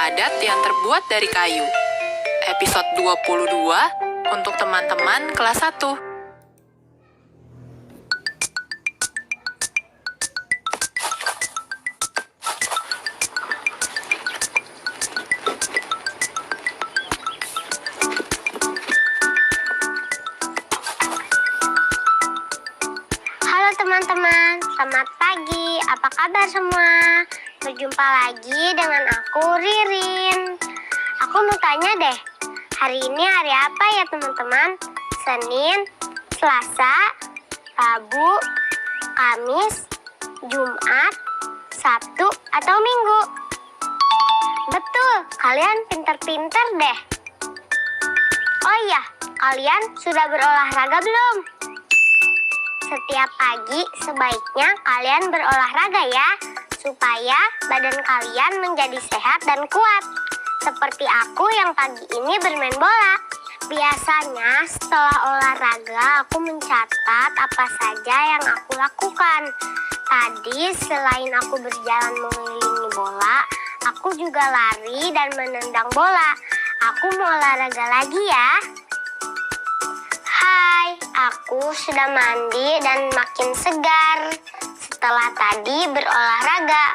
padat yang terbuat dari kayu. Episode 22 untuk teman-teman kelas 1. Halo teman-teman, selamat pagi. Apa kabar semua? Berjumpa lagi dengan aku, Ririn. Aku mau tanya deh, hari ini hari apa ya teman-teman? Senin, Selasa, Rabu, Kamis, Jumat, Sabtu, atau Minggu? Betul, kalian pinter-pinter deh. Oh iya, kalian sudah berolahraga belum? Setiap pagi sebaiknya kalian berolahraga ya, supaya badan kalian menjadi sehat dan kuat. Seperti aku yang pagi ini bermain bola. Biasanya setelah olahraga aku mencatat apa saja yang aku lakukan. Tadi selain aku berjalan mengelilingi bola, aku juga lari dan menendang bola. Aku mau olahraga lagi ya. Hai, aku sudah mandi dan makin segar setelah tadi berolahraga.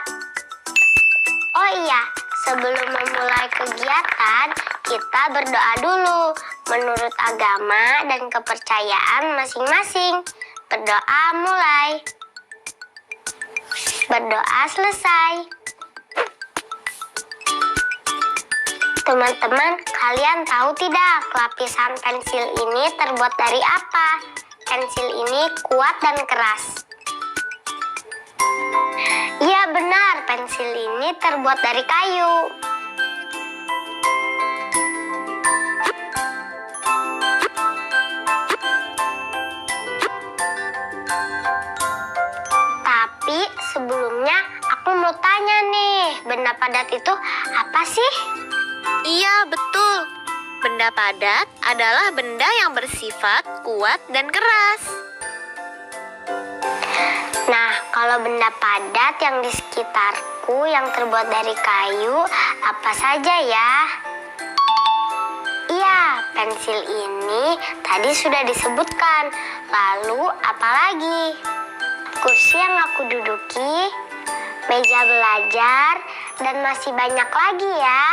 Oh iya, sebelum memulai kegiatan, kita berdoa dulu menurut agama dan kepercayaan masing-masing. Berdoa mulai. Berdoa selesai. Teman-teman, kalian tahu tidak lapisan pensil ini terbuat dari apa? Pensil ini kuat dan keras. Iya benar, pensil ini terbuat dari kayu. Tapi sebelumnya aku mau tanya nih, benda padat itu apa sih? Iya, betul. Benda padat adalah benda yang bersifat kuat dan keras. Nah, kalau benda padat yang di sekitarku yang terbuat dari kayu, apa saja ya? Iya, pensil ini tadi sudah disebutkan. Lalu apa lagi? Kursi yang aku duduki, meja belajar, dan masih banyak lagi ya.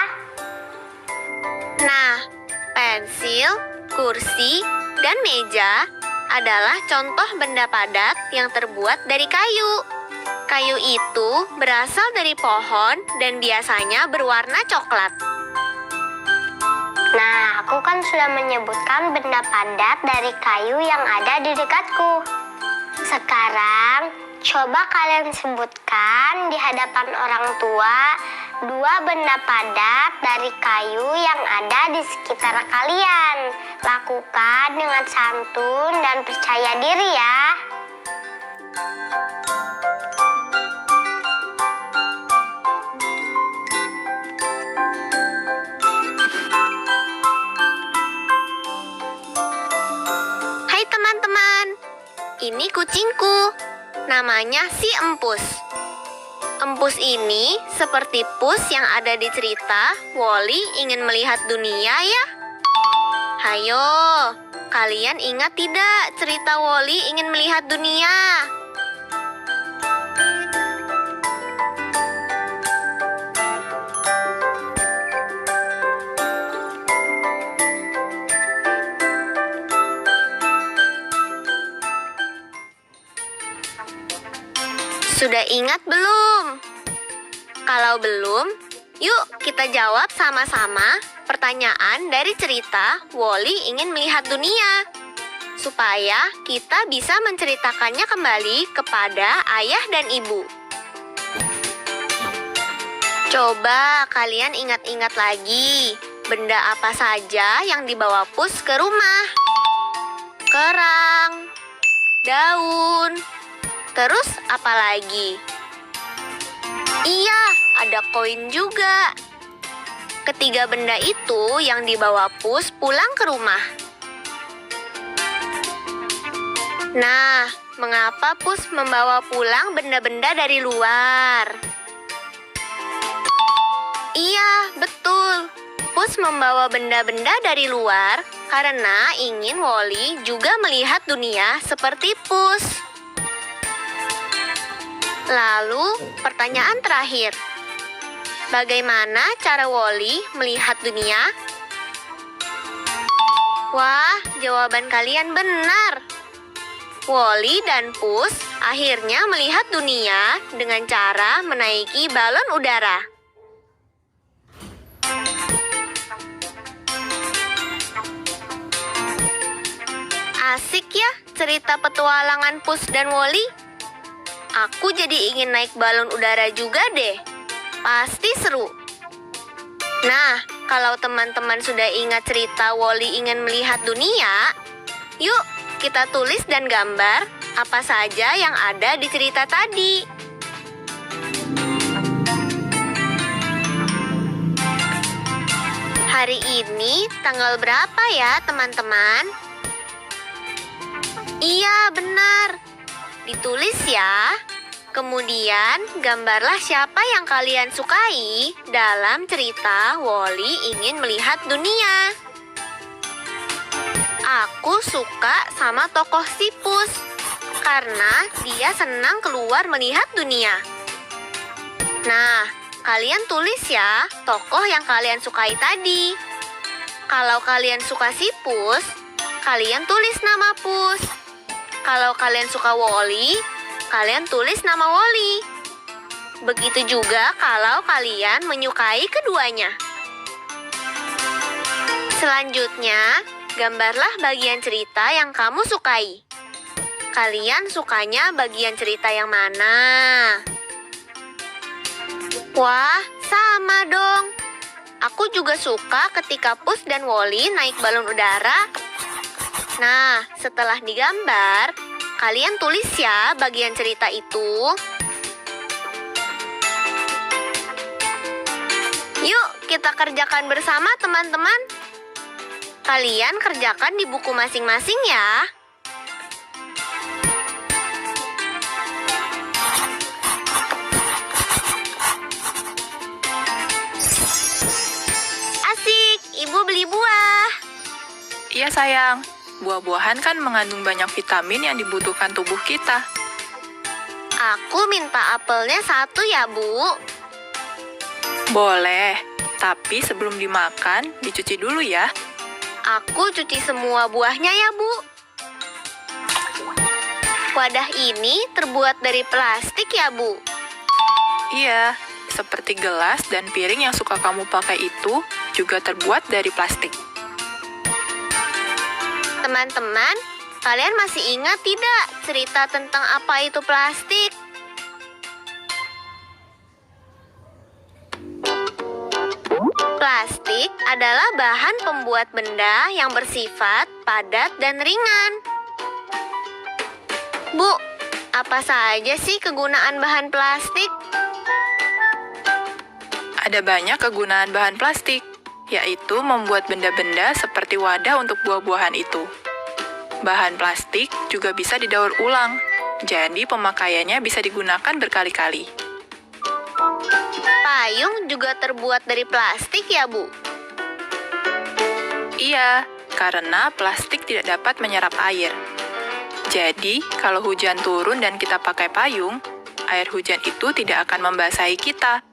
Nah, pensil, kursi, dan meja adalah contoh benda padat yang terbuat dari kayu. Kayu itu berasal dari pohon dan biasanya berwarna coklat. Nah, aku kan sudah menyebutkan benda padat dari kayu yang ada di dekatku. Sekarang, coba kalian sebutkan di hadapan orang tua 2 benda padat dari kayu yang ada di sekitar kalian. Lakukan dengan santun dan percaya diri ya. Hai teman-teman, ini kucingku. Namanya si Empus. Empus ini seperti Pus yang ada di cerita Wall-E ingin melihat dunia ya. Hayo, kalian ingat tidak cerita Wall-E ingin melihat dunia? Sudah ingat belum? Kalau belum, yuk kita jawab sama-sama pertanyaan dari cerita Wall-E ingin melihat dunia, supaya kita bisa menceritakannya kembali kepada ayah dan ibu. Coba kalian ingat-ingat lagi, benda apa saja yang dibawa Pus ke rumah? Kerang, daun, terus apa lagi? Iya, ada koin juga. Ketiga benda itu yang dibawa Pus pulang ke rumah. Nah, mengapa Pus membawa pulang benda-benda dari luar? Iya, betul. Pus membawa benda-benda dari luar karena ingin Wally juga melihat dunia seperti Pus. Lalu, pertanyaan terakhir. Bagaimana cara Wally melihat dunia? Wah, jawaban kalian benar. Wally dan Pus akhirnya melihat dunia dengan cara menaiki balon udara. Asik ya cerita petualangan Pus dan Wally. Aku jadi ingin naik balon udara juga deh. Pasti seru. Nah, kalau teman-teman sudah ingat cerita Wally ingin melihat dunia, yuk kita tulis dan gambar apa saja yang ada di cerita tadi. Hari ini tanggal berapa ya, teman-teman? Iya, benar. Ditulis ya. Kemudian, gambarlah siapa yang kalian sukai dalam cerita Wally ingin melihat dunia. Aku suka sama tokoh si Pus karena dia senang keluar melihat dunia. Nah, kalian tulis ya tokoh yang kalian sukai tadi. Kalau kalian suka si Pus, kalian tulis nama Pus. Kalau kalian suka Wally, kalian tulis nama Wally. Begitu juga kalau kalian menyukai keduanya. Selanjutnya, gambarlah bagian cerita yang kamu sukai. Kalian sukanya bagian cerita yang mana? Wah, sama dong. Aku juga suka ketika Pus dan Wally naik balon udara. Nah, setelah digambar, kalian tulis ya bagian cerita itu. Yuk, kita kerjakan bersama teman-teman. Kalian kerjakan di buku masing-masing ya. Asik, Ibu beli buah. Iya sayang, buah-buahan kan mengandung banyak vitamin yang dibutuhkan tubuh kita. Aku minta apelnya 1 ya, Bu. Boleh, tapi sebelum dimakan, dicuci dulu ya. Aku cuci semua buahnya ya, Bu. Wadah ini terbuat dari plastik ya, Bu. Iya, seperti gelas dan piring yang suka kamu pakai itu juga terbuat dari plastik. Teman-teman, kalian masih ingat tidak cerita tentang apa itu plastik? Plastik adalah bahan pembuat benda yang bersifat padat dan ringan. Bu, apa saja sih kegunaan bahan plastik? Ada banyak kegunaan bahan plastik, yaitu membuat benda-benda seperti wadah untuk buah-buahan itu. Bahan plastik juga bisa didaur ulang, jadi pemakaiannya bisa digunakan berkali-kali. Payung juga terbuat dari plastik ya, Bu? Iya, karena plastik tidak dapat menyerap air. Jadi, kalau hujan turun dan kita pakai payung, air hujan itu tidak akan membasahi kita.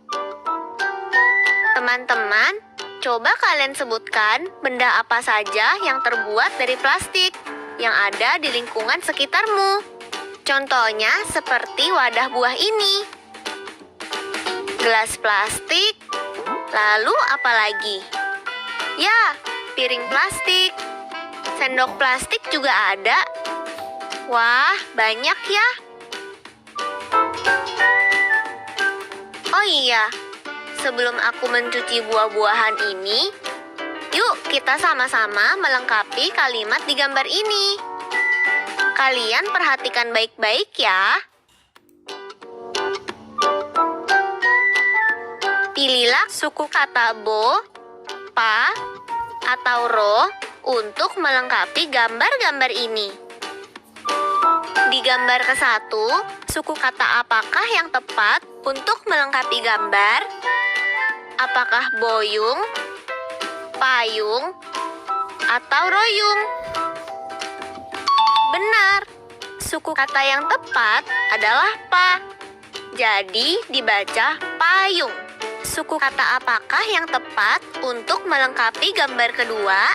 Teman-teman, coba kalian sebutkan benda apa saja yang terbuat dari plastik yang ada di lingkungan sekitarmu. Contohnya seperti wadah buah ini. Gelas plastik, lalu apa lagi? Ya, piring plastik. Sendok plastik juga ada. Wah, banyak ya. Oh iya, sebelum aku mencuci buah-buahan ini, yuk kita sama-sama melengkapi kalimat di gambar ini. Kalian perhatikan baik-baik ya. Pilihlah suku kata bo, pa, atau ro untuk melengkapi gambar-gambar ini. Di gambar ke-1, suku kata apakah yang tepat untuk melengkapi gambar? Apakah boyung, payung, atau royung? Benar, suku kata yang tepat adalah pa. Jadi dibaca payung. Suku kata apakah yang tepat untuk melengkapi gambar kedua?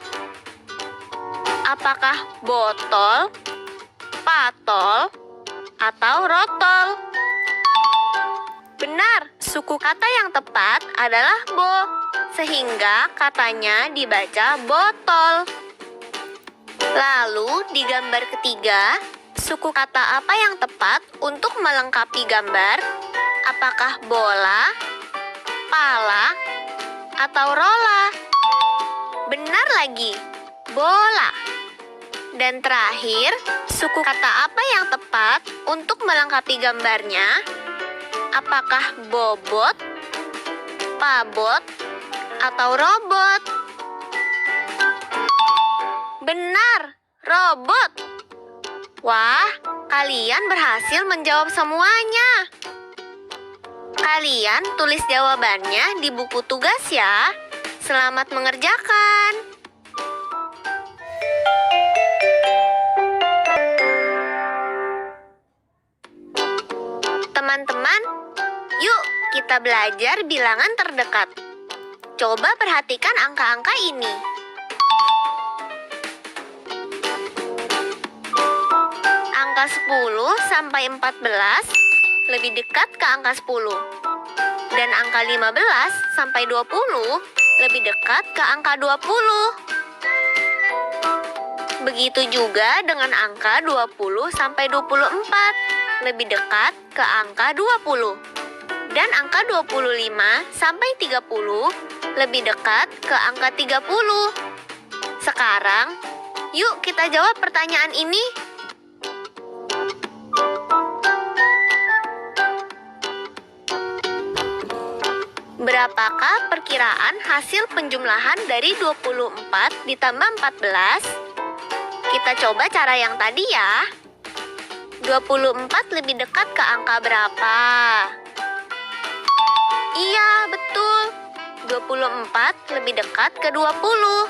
Apakah botol, patol, atau rotol? Benar, suku kata yang tepat adalah bo, sehingga katanya dibaca botol. Lalu di gambar ketiga, suku kata apa yang tepat untuk melengkapi gambar? Apakah bola, pala, atau rola? Benar lagi, bola. Dan terakhir, suku kata apa yang tepat untuk melengkapi gambarnya? Apakah bobot, pabot, atau robot? Benar, robot. Wah, kalian berhasil menjawab semuanya. Kalian tulis jawabannya di buku tugas ya. Selamat mengerjakan. Teman-teman, yuk kita belajar bilangan terdekat. Coba perhatikan angka-angka ini. Angka 10 sampai 14 lebih dekat ke angka 10. Dan angka 15 sampai 20 lebih dekat ke angka 20. Begitu juga dengan angka 20 sampai 24 lebih dekat ke angka 20. Dan angka 25 sampai 30 lebih dekat ke angka 30. Sekarang, yuk kita jawab pertanyaan ini. Berapakah perkiraan hasil penjumlahan dari 24 ditambah 14? Kita coba cara yang tadi ya. 24 lebih dekat ke angka berapa? Iya, betul. 24 lebih dekat ke 20.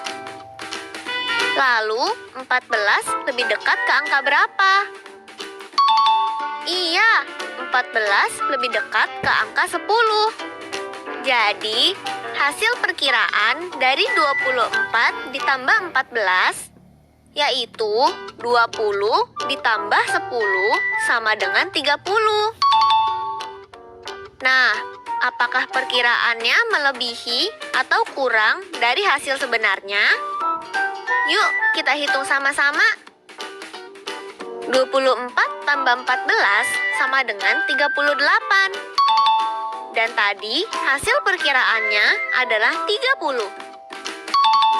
Lalu, 14 lebih dekat ke angka berapa? Iya, 14 lebih dekat ke angka 10. Jadi, hasil perkiraan dari 24 ditambah 14 yaitu 20 ditambah 10 sama dengan 30. Nah, apakah perkiraannya melebihi atau kurang dari hasil sebenarnya? Yuk, kita hitung sama-sama. 24 tambah 14 sama dengan 38. Dan tadi hasil perkiraannya adalah 30.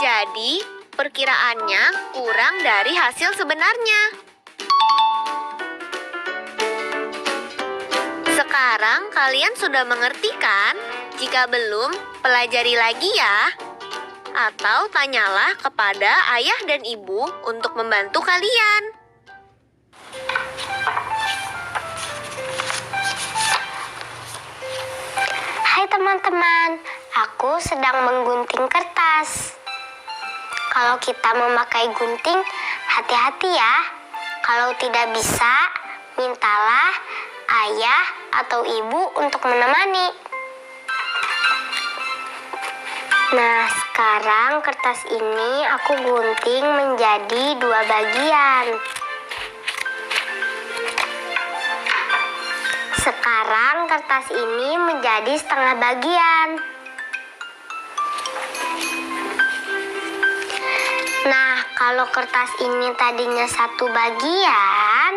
Jadi, perkiraannya kurang dari hasil sebenarnya. Sekarang kalian sudah mengerti kan? Jika belum, pelajari lagi ya. Atau tanyalah kepada ayah dan ibu untuk membantu kalian. Hai teman-teman, aku sedang menggunting kertas. Kalau kita memakai gunting, hati-hati ya. Kalau tidak bisa, mintalah ayah atau ibu untuk menemani. Nah, sekarang kertas ini aku gunting menjadi 2 bagian. Sekarang kertas ini menjadi setengah bagian. Nah, kalau kertas ini tadinya 1 bagian,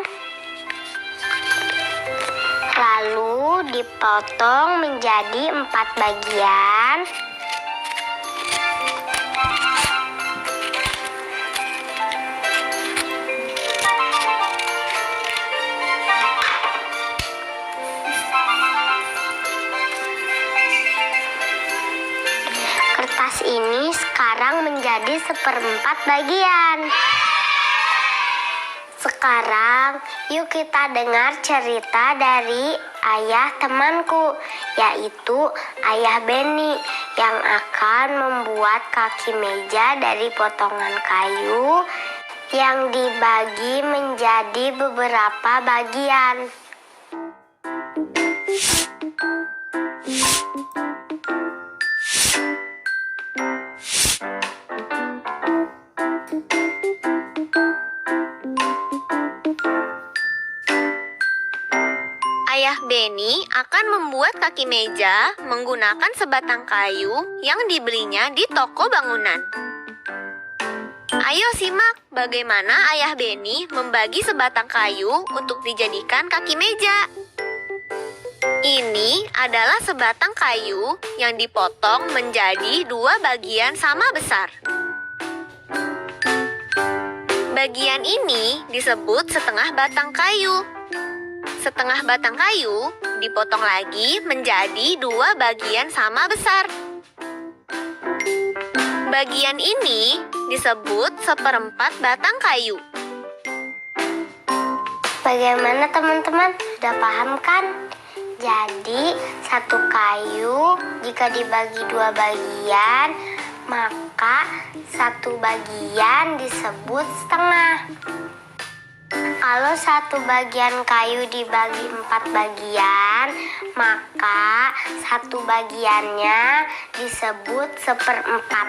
lalu dipotong menjadi 4 bagian. Kertas ini sekarang menjadi 1/4 bagian. Sekarang, yuk kita dengar cerita dari ayah temanku, yaitu Ayah Benny, yang akan membuat kaki meja dari potongan kayu yang dibagi menjadi beberapa bagian. Ayah Benny akan membuat kaki meja menggunakan sebatang kayu yang dibelinya di toko bangunan. Ayo simak bagaimana Ayah Benny membagi sebatang kayu untuk dijadikan kaki meja. Ini adalah sebatang kayu yang dipotong menjadi 2 bagian sama besar. Bagian ini disebut setengah batang kayu. Setengah batang kayu dipotong lagi menjadi 2 bagian sama besar. Bagian ini disebut seperempat batang kayu. Bagaimana teman-teman? Sudah paham kan? Jadi, satu kayu jika dibagi 2 bagian, maka satu bagian disebut setengah. Kalau satu bagian kayu dibagi 4 bagian, maka satu bagiannya disebut seperempat.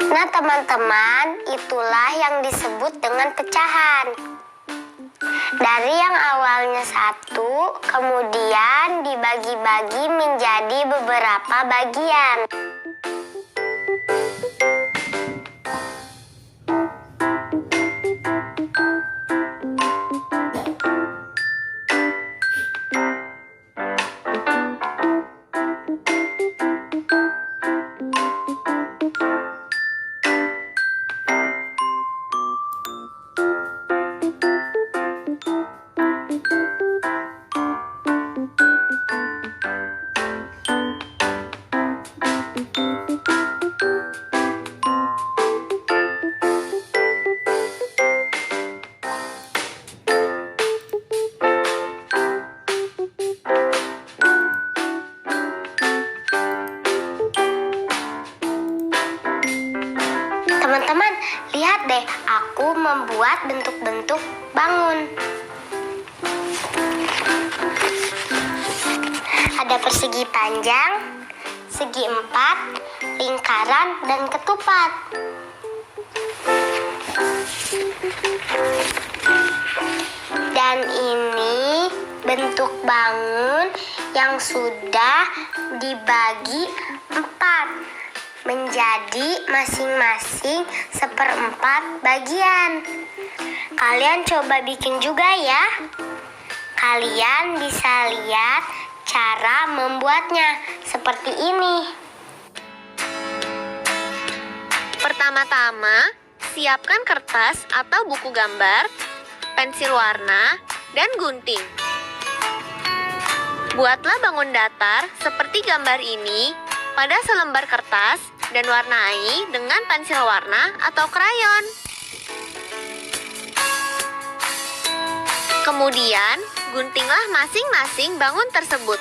Nah teman-teman, itulah yang disebut dengan pecahan. Dari yang awalnya 1, kemudian dibagi-bagi menjadi beberapa bagian. Teman-teman, lihat deh, aku membuat bentuk-bentuk bangun. Ada persegi panjang, segi 4, lingkaran, dan ketupat. Dan ini bentuk bangun yang sudah dibagi 4 menjadi masing-masing seperempat bagian. Kalian coba bikin juga ya. Kalian bisa lihat cara membuatnya seperti ini. Pertama-tama, siapkan kertas atau buku gambar, pensil warna, dan gunting. Buatlah bangun datar seperti gambar ini pada selembar kertas dan warnai dengan pensil warna atau krayon. Kemudian, guntinglah masing-masing bangun tersebut.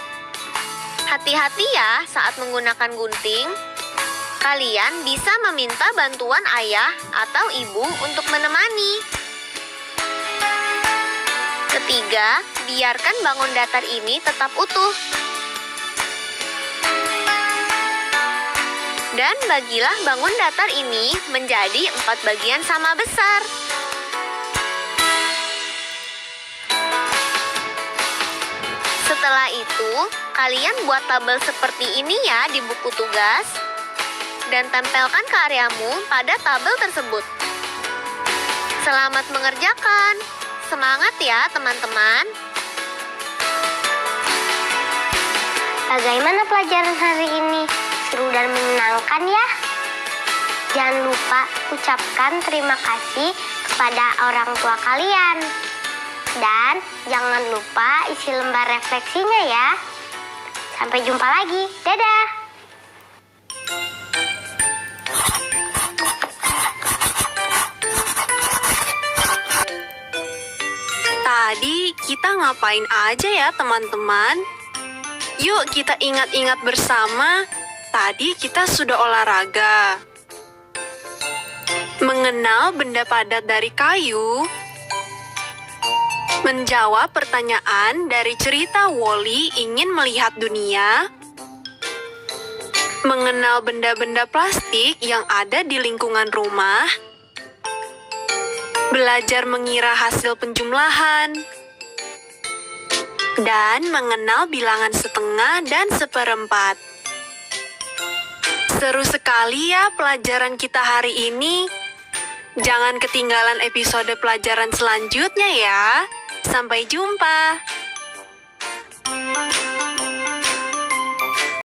Hati-hati ya saat menggunakan gunting. Kalian bisa meminta bantuan ayah atau ibu untuk menemani. Ketiga, biarkan bangun datar ini tetap utuh. Dan bagilah bangun datar ini menjadi 4 bagian sama besar. Setelah itu, kalian buat tabel seperti ini ya di buku tugas. Dan tempelkan karyamu pada tabel tersebut. Selamat mengerjakan. Semangat ya teman-teman. Bagaimana pelajaran hari ini? Seru dan menyenangkan ya? Jangan lupa ucapkan terima kasih kepada orang tua kalian. Dan jangan lupa isi lembar refleksinya ya. Sampai jumpa lagi. Dadah! Tadi kita ngapain aja ya teman-teman? Yuk kita ingat-ingat bersama, tadi kita sudah olahraga. Mengenal benda padat dari kayu. Menjawab pertanyaan dari cerita Wall-E ingin melihat dunia. Mengenal benda-benda plastik yang ada di lingkungan rumah. Belajar mengira hasil penjumlahan. Dan mengenal bilangan setengah dan seperempat. Seru sekali ya pelajaran kita hari ini. Jangan ketinggalan episode pelajaran selanjutnya ya. Sampai jumpa.